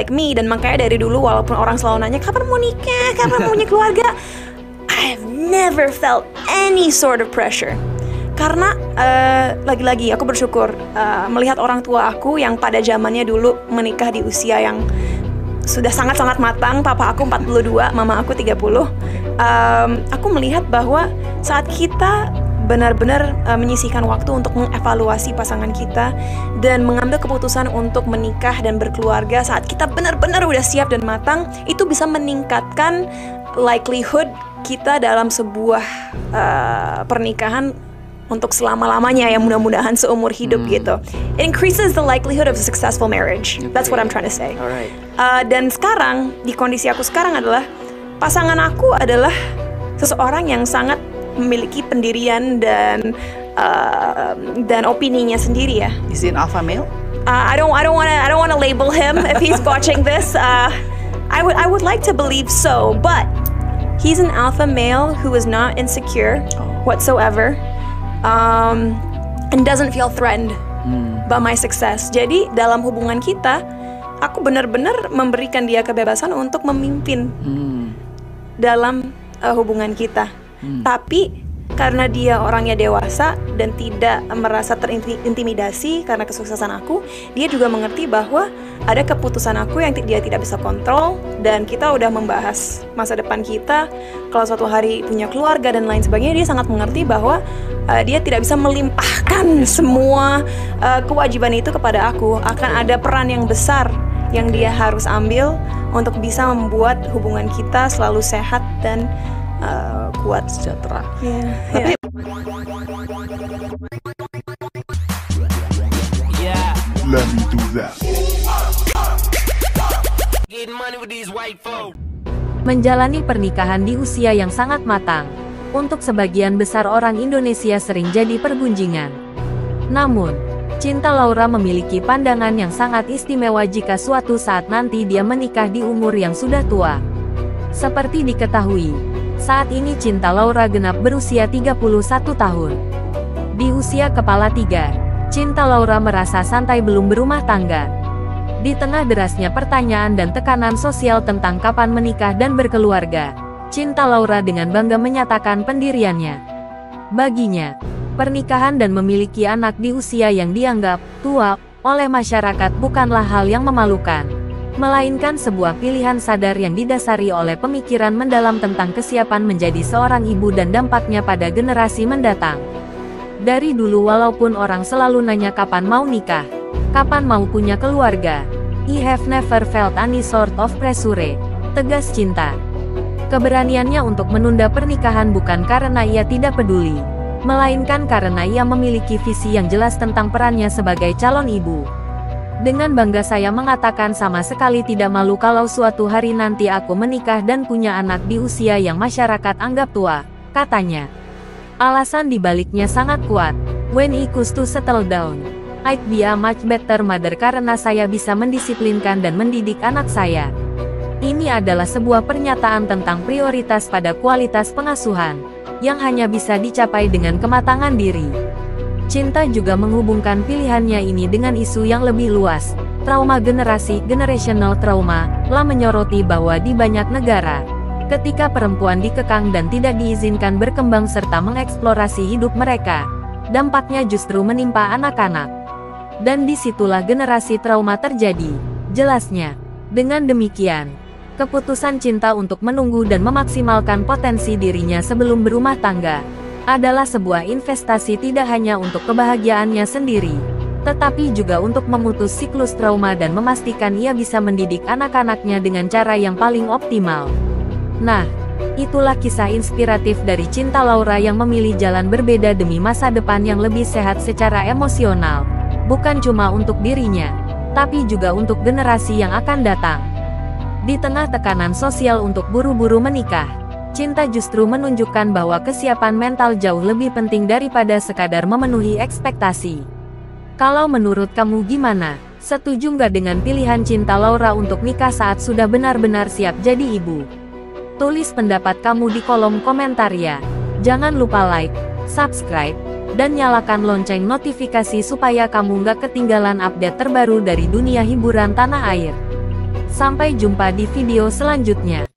like me, dan makanya dari dulu walaupun orang selalu nanya kapan mau nikah, kapan mau punya keluarga, I've never felt any sort of pressure. Karena lagi-lagi aku bersyukur melihat orang tua aku yang pada zamannya dulu menikah di usia yang sudah sangat-sangat matang. Papa aku 42, mama aku 30. Aku melihat bahwa saat kita benar-benar menyisihkan waktu untuk mengevaluasi pasangan kita dan mengambil keputusan untuk menikah dan berkeluarga, saat kita benar-benar udah siap dan matang, itu bisa meningkatkan likelihood kita dalam sebuah pernikahan untuk selama-lamanya, yang mudah-mudahan seumur hidup gitu. It increases the likelihood of a successful marriage. That's what I'm trying to say. Alright. Dan sekarang, di kondisi aku sekarang adalah pasangan aku adalah seseorang yang sangat memiliki pendirian dan opininya sendiri ya. Is he an alpha male? I don't wanna label him if he's watching this. I would like to believe so, but he's an alpha male who is not insecure whatsoever, and doesn't feel threatened by my success. Jadi dalam hubungan kita, aku benar-benar memberikan dia kebebasan untuk memimpin dalam hubungan kita. Tapi karena dia orangnya dewasa dan tidak merasa terintimidasi karena kesuksesan aku, dia juga mengerti bahwa ada keputusan aku yang dia tidak bisa kontrol, dan kita udah membahas masa depan kita. Kalau suatu hari punya keluarga dan lain sebagainya, dia sangat mengerti bahwa dia tidak bisa melimpahkan semua kewajiban itu kepada aku. Akan ada peran yang besar yang dia harus ambil untuk bisa membuat hubungan kita selalu sehat dan kuat, Sejahtera. Tapi Let me do that. Menjalani pernikahan di usia yang sangat matang, untuk sebagian besar orang Indonesia sering jadi pergunjingan. Namun, Cinta Laura memiliki pandangan yang sangat istimewa jika suatu saat nanti dia menikah di umur yang sudah tua. Seperti diketahui, saat ini Cinta Laura genap berusia 31 tahun. Di usia kepala 3, Cinta Laura merasa santai belum berumah tangga. Di tengah derasnya pertanyaan dan tekanan sosial tentang kapan menikah dan berkeluarga, Cinta Laura dengan bangga menyatakan pendiriannya. Baginya, pernikahan dan memiliki anak di usia yang dianggap tua oleh masyarakat bukanlah hal yang memalukan, melainkan sebuah pilihan sadar yang didasari oleh pemikiran mendalam tentang kesiapan menjadi seorang ibu dan dampaknya pada generasi mendatang. Dari dulu walaupun orang selalu nanya kapan mau nikah, kapan mau punya keluarga, I have never felt any sort of pressure, tegas Cinta. Keberaniannya untuk menunda pernikahan bukan karena ia tidak peduli, melainkan karena ia memiliki visi yang jelas tentang perannya sebagai calon ibu. Dengan bangga saya mengatakan sama sekali tidak malu kalau suatu hari nanti aku menikah dan punya anak di usia yang masyarakat anggap tua, katanya. Alasan dibaliknya sangat kuat. When I choose to settle down, I'd be a much better mother karena saya bisa mendisiplinkan dan mendidik anak saya. Ini adalah sebuah pernyataan tentang prioritas pada kualitas pengasuhan, yang hanya bisa dicapai dengan kematangan diri. Cinta juga menghubungkan pilihannya ini dengan isu yang lebih luas, trauma generasi, generational trauma, menyoroti bahwa di banyak negara, ketika perempuan dikekang dan tidak diizinkan berkembang serta mengeksplorasi hidup mereka, dampaknya justru menimpa anak-anak. Dan disitulah generasi trauma terjadi, jelasnya. Dengan demikian, keputusan Cinta untuk menunggu dan memaksimalkan potensi dirinya sebelum berumah tangga adalah sebuah investasi tidak hanya untuk kebahagiaannya sendiri, tetapi juga untuk memutus siklus trauma dan memastikan ia bisa mendidik anak-anaknya dengan cara yang paling optimal. Nah, itulah kisah inspiratif dari Cinta Laura yang memilih jalan berbeda demi masa depan yang lebih sehat secara emosional, bukan cuma untuk dirinya, tapi juga untuk generasi yang akan datang. Di tengah tekanan sosial untuk buru-buru menikah, Cinta justru menunjukkan bahwa kesiapan mental jauh lebih penting daripada sekadar memenuhi ekspektasi. Kalau menurut kamu gimana? Setuju nggak dengan pilihan Cinta Laura untuk nikah saat sudah benar-benar siap jadi ibu? Tulis pendapat kamu di kolom komentar ya. Jangan lupa like, subscribe, dan nyalakan lonceng notifikasi supaya kamu nggak ketinggalan update terbaru dari dunia hiburan tanah air. Sampai jumpa di video selanjutnya.